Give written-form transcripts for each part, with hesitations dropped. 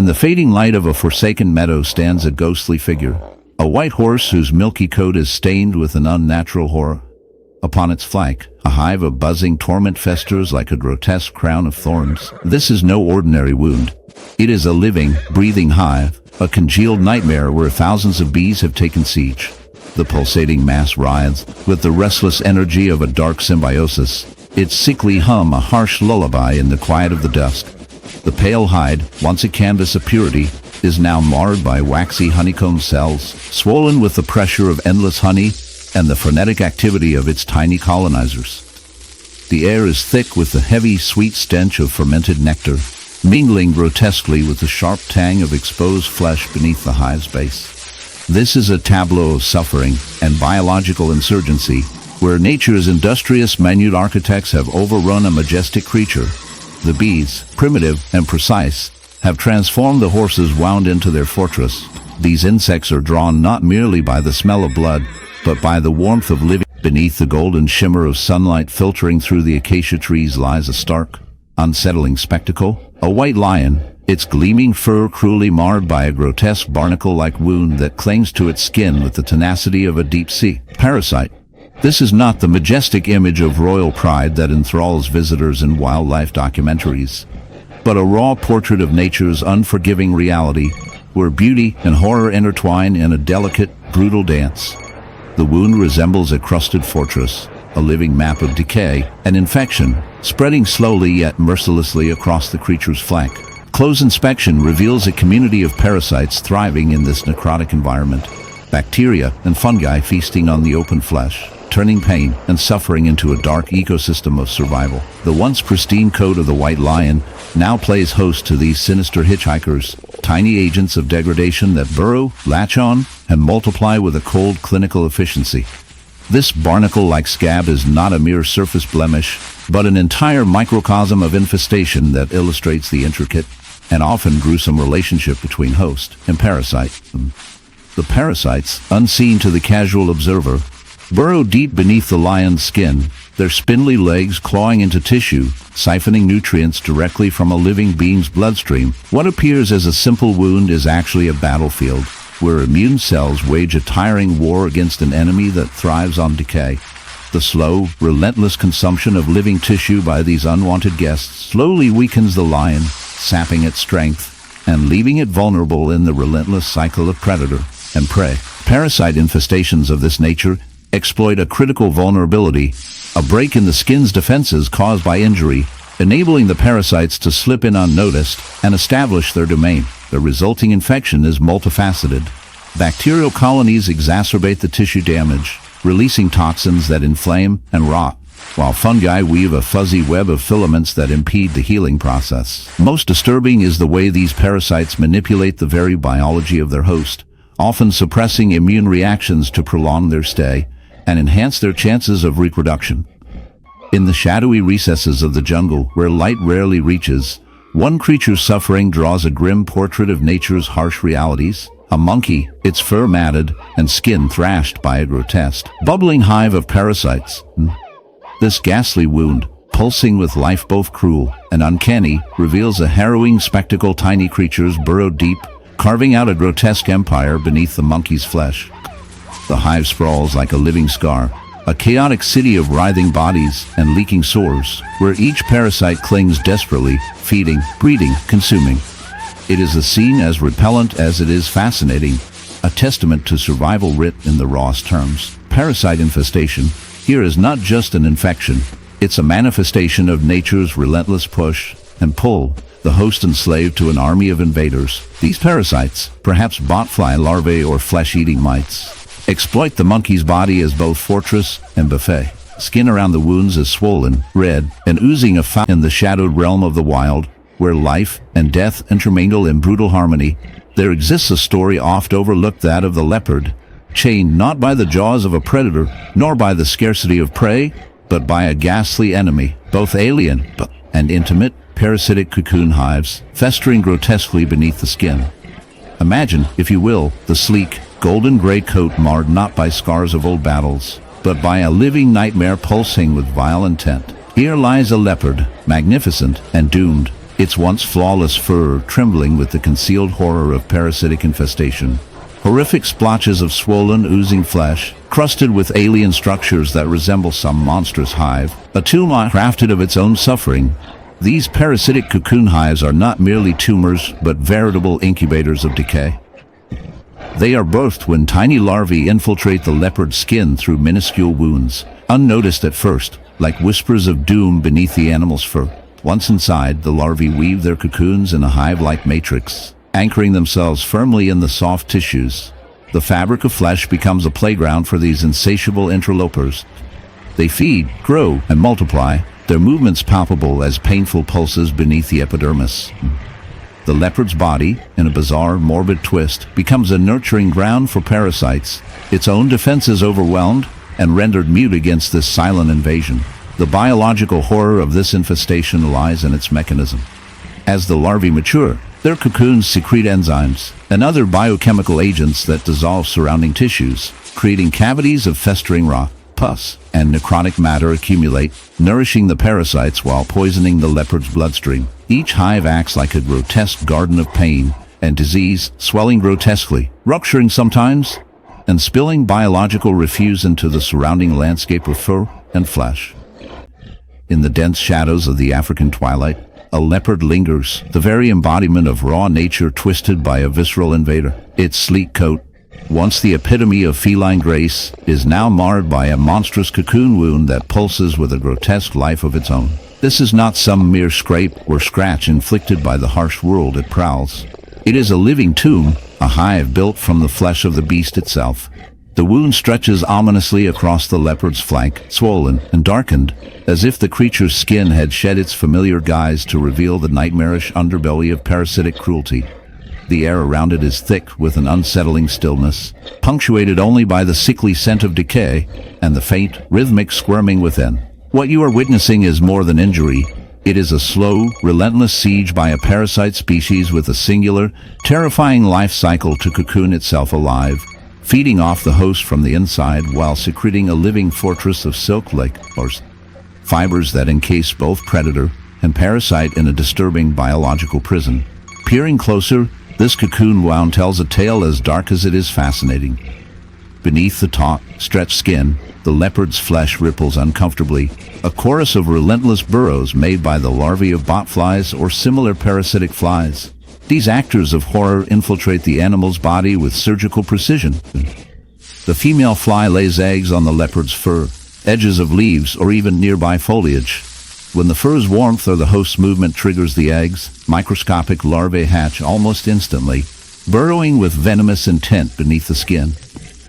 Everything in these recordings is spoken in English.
In the fading light of a forsaken meadow stands a ghostly figure, a white horse whose milky coat is stained with an unnatural horror. Upon its flank, a hive of buzzing torment festers like a grotesque crown of thorns. This is no ordinary wound. It is a living, breathing hive, a congealed nightmare where thousands of bees have taken siege. The pulsating mass writhes with the restless energy of a dark symbiosis, its sickly hum a harsh lullaby in the quiet of the dusk. The pale hide, once a canvas of purity, is now marred by waxy honeycomb cells, swollen with the pressure of endless honey and the frenetic activity of its tiny colonizers. The air is thick with the heavy, sweet stench of fermented nectar, mingling grotesquely with the sharp tang of exposed flesh beneath the hive's base. This is a tableau of suffering and biological insurgency, where nature's industrious minute architects have overrun a majestic creature. The bees, primitive and precise, have transformed the horses wound into their fortress. These insects are drawn not merely by the smell of blood, but by the warmth of living. Beneath the golden shimmer of sunlight filtering through the acacia trees lies a stark, unsettling spectacle. A white lion, its gleaming fur cruelly marred by a grotesque barnacle-like wound that clings to its skin with the tenacity of a deep-sea parasite. This is not the majestic image of royal pride that enthralls visitors in wildlife documentaries, but a raw portrait of nature's unforgiving reality, where beauty and horror intertwine in a delicate, brutal dance. The wound resembles a crusted fortress, a living map of decay and infection, spreading slowly yet mercilessly across the creature's flank. Close inspection reveals a community of parasites thriving in this necrotic environment, bacteria and fungi feasting on the open flesh, turning pain and suffering into a dark ecosystem of survival. The once pristine coat of the white lion now plays host to these sinister hitchhikers, tiny agents of degradation that burrow, latch on, and multiply with a cold clinical efficiency. This barnacle-like scab is not a mere surface blemish, but an entire microcosm of infestation that illustrates the intricate and often gruesome relationship between host and parasite. The parasites, unseen to the casual observer, burrow deep beneath the lion's skin, their spindly legs clawing into tissue, siphoning nutrients directly from a living being's bloodstream. What appears as a simple wound is actually a battlefield, where immune cells wage a tiring war against an enemy that thrives on decay. The slow, relentless consumption of living tissue by these unwanted guests slowly weakens the lion, sapping its strength and leaving it vulnerable in the relentless cycle of predator and prey. Parasite infestations of this nature exploit a critical vulnerability, a break in the skin's defenses caused by injury, enabling the parasites to slip in unnoticed and establish their domain. The resulting infection is multifaceted. Bacterial colonies exacerbate the tissue damage, releasing toxins that inflame and rot, while fungi weave a fuzzy web of filaments that impede the healing process. Most disturbing is the way these parasites manipulate the very biology of their host, often suppressing immune reactions to prolong their stay and enhance their chances of reproduction. In the shadowy recesses of the jungle, where light rarely reaches, one creature's suffering draws a grim portrait of nature's harsh realities. A monkey, its fur matted and skin thrashed by a grotesque, bubbling hive of parasites. This ghastly wound, pulsing with life both cruel and uncanny, reveals a harrowing spectacle. Tiny creatures burrow deep, carving out a grotesque empire beneath the monkey's flesh. The hive sprawls like a living scar, a chaotic city of writhing bodies and leaking sores, where each parasite clings desperately, feeding, breeding, consuming. It is a scene as repellent as it is fascinating, a testament to survival writ in the rawest terms. Parasite infestation here is not just an infection, it's a manifestation of nature's relentless push and pull, the host enslaved to an army of invaders. These parasites, perhaps botfly larvae or flesh-eating mites, exploit the monkey's body as both fortress and buffet. Skin around the wounds is swollen, red, and oozing a foul. In the shadowed realm of the wild, where life and death intermingle in brutal harmony, there exists a story oft overlooked, that of the leopard, chained not by the jaws of a predator, nor by the scarcity of prey, but by a ghastly enemy, both alien and intimate. Parasitic cocoon hives, festering grotesquely beneath the skin. Imagine, if you will, the sleek, golden gray coat marred not by scars of old battles, but by a living nightmare pulsing with vile intent. Here lies a leopard, magnificent and doomed, its once flawless fur trembling with the concealed horror of parasitic infestation. Horrific splotches of swollen, oozing flesh, crusted with alien structures that resemble some monstrous hive, a tomb crafted of its own suffering. These parasitic cocoon hives are not merely tumors, but veritable incubators of decay. They are birthed when tiny larvae infiltrate the leopard's skin through minuscule wounds, unnoticed at first, like whispers of doom beneath the animal's fur. Once inside, the larvae weave their cocoons in a hive-like matrix, anchoring themselves firmly in the soft tissues. The fabric of flesh becomes a playground for these insatiable interlopers. They feed, grow, and multiply, their movements palpable as painful pulses beneath the epidermis. The leopard's body, in a bizarre, morbid twist, becomes a nurturing ground for parasites, its own defenses overwhelmed and rendered mute against this silent invasion. The biological horror of this infestation lies in its mechanism. As the larvae mature, their cocoons secrete enzymes and other biochemical agents that dissolve surrounding tissues, creating cavities of festering rot. Pus and necrotic matter accumulate, nourishing the parasites while poisoning the leopard's bloodstream. Each hive acts like a grotesque garden of pain and disease, swelling grotesquely, rupturing sometimes, and spilling biological refuse into the surrounding landscape of fur and flesh. In the dense shadows of the African twilight, a leopard lingers, the very embodiment of raw nature twisted by a visceral invader. Its sleek coat, once the epitome of feline grace, is now marred by a monstrous cocoon wound that pulses with a grotesque life of its own. This is not some mere scrape or scratch inflicted by the harsh world it prowls. It is a living tomb, a hive built from the flesh of the beast itself. The wound stretches ominously across the leopard's flank, swollen and darkened, as if the creature's skin had shed its familiar guise to reveal the nightmarish underbelly of parasitic cruelty. The air around it is thick with an unsettling stillness, punctuated only by the sickly scent of decay and the faint, rhythmic squirming within. What you are witnessing is more than injury. It is a slow, relentless siege by a parasite species with a singular, terrifying life cycle to cocoon itself alive, feeding off the host from the inside while secreting a living fortress of silk-like fibers that encase both predator and parasite in a disturbing biological prison. Peering closer, this cocoon wound tells a tale as dark as it is fascinating. Beneath the taut, stretched skin, the leopard's flesh ripples uncomfortably, a chorus of relentless burrows made by the larvae of botflies or similar parasitic flies. These actors of horror infiltrate the animal's body with surgical precision. The female fly lays eggs on the leopard's fur, edges of leaves, or even nearby foliage. When the fur's warmth or the host's movement triggers the eggs, microscopic larvae hatch almost instantly, burrowing with venomous intent beneath the skin.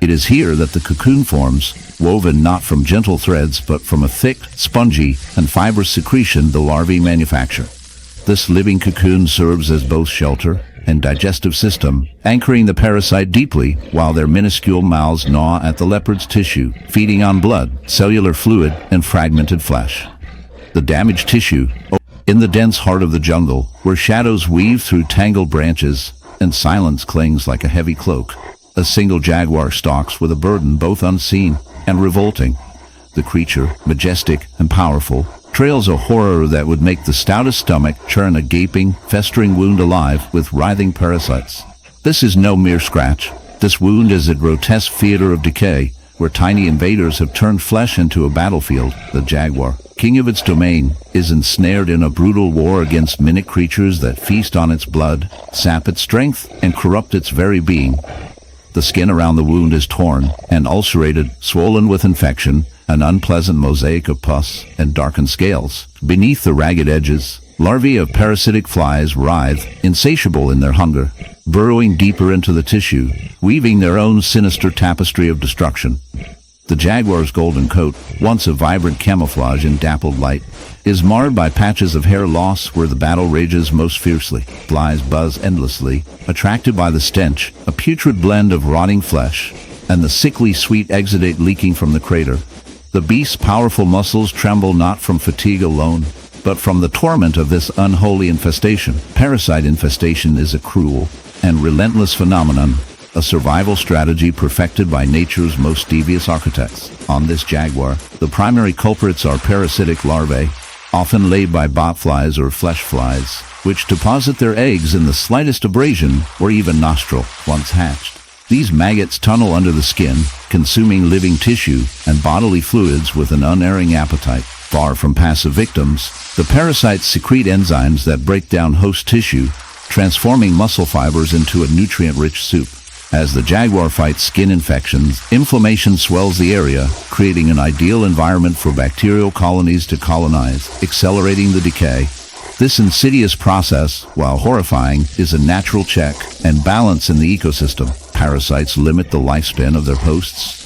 It is here that the cocoon forms, woven not from gentle threads but from a thick, spongy, and fibrous secretion the larvae manufacture. This living cocoon serves as both shelter and digestive system, anchoring the parasite deeply while their minuscule mouths gnaw at the leopard's tissue, feeding on blood, cellular fluid, and fragmented flesh. The damaged tissue, in the dense heart of the jungle, where shadows weave through tangled branches and silence clings like a heavy cloak. A single jaguar stalks with a burden both unseen and revolting. The creature, majestic and powerful, trails a horror that would make the stoutest stomach churn a gaping, festering wound alive with writhing parasites. This is no mere scratch. This wound is a grotesque theater of decay, where tiny invaders have turned flesh into a battlefield. The jaguar, king of its domain, is ensnared in a brutal war against mimic creatures that feast on its blood, sap its strength, and corrupt its very being. The skin around the wound is torn and ulcerated, swollen with infection, an unpleasant mosaic of pus and darkened scales. Beneath the ragged edges, larvae of parasitic flies writhe, insatiable in their hunger, burrowing deeper into the tissue, weaving their own sinister tapestry of destruction. The jaguar's golden coat, once a vibrant camouflage in dappled light, is marred by patches of hair loss where the battle rages most fiercely. Flies buzz endlessly, attracted by the stench, a putrid blend of rotting flesh, and the sickly sweet exudate leaking from the crater. The beast's powerful muscles tremble not from fatigue alone, but from the torment of this unholy infestation. Parasite infestation is a cruel and relentless phenomenon, a survival strategy perfected by nature's most devious architects. On this jaguar, the primary culprits are parasitic larvae, often laid by botflies or flesh flies. which deposit their eggs in the slightest abrasion or even nostril once hatched. These maggots tunnel under the skin, consuming living tissue and bodily fluids with an unerring appetite. Far from passive victims, the parasites secrete enzymes that break down host tissue, transforming muscle fibers into a nutrient-rich soup. As the jaguar fights skin infections, inflammation swells the area, creating an ideal environment for bacterial colonies to colonize, accelerating the decay. This insidious process, while horrifying, is a natural check and balance in the ecosystem. Parasites limit the lifespan of their hosts,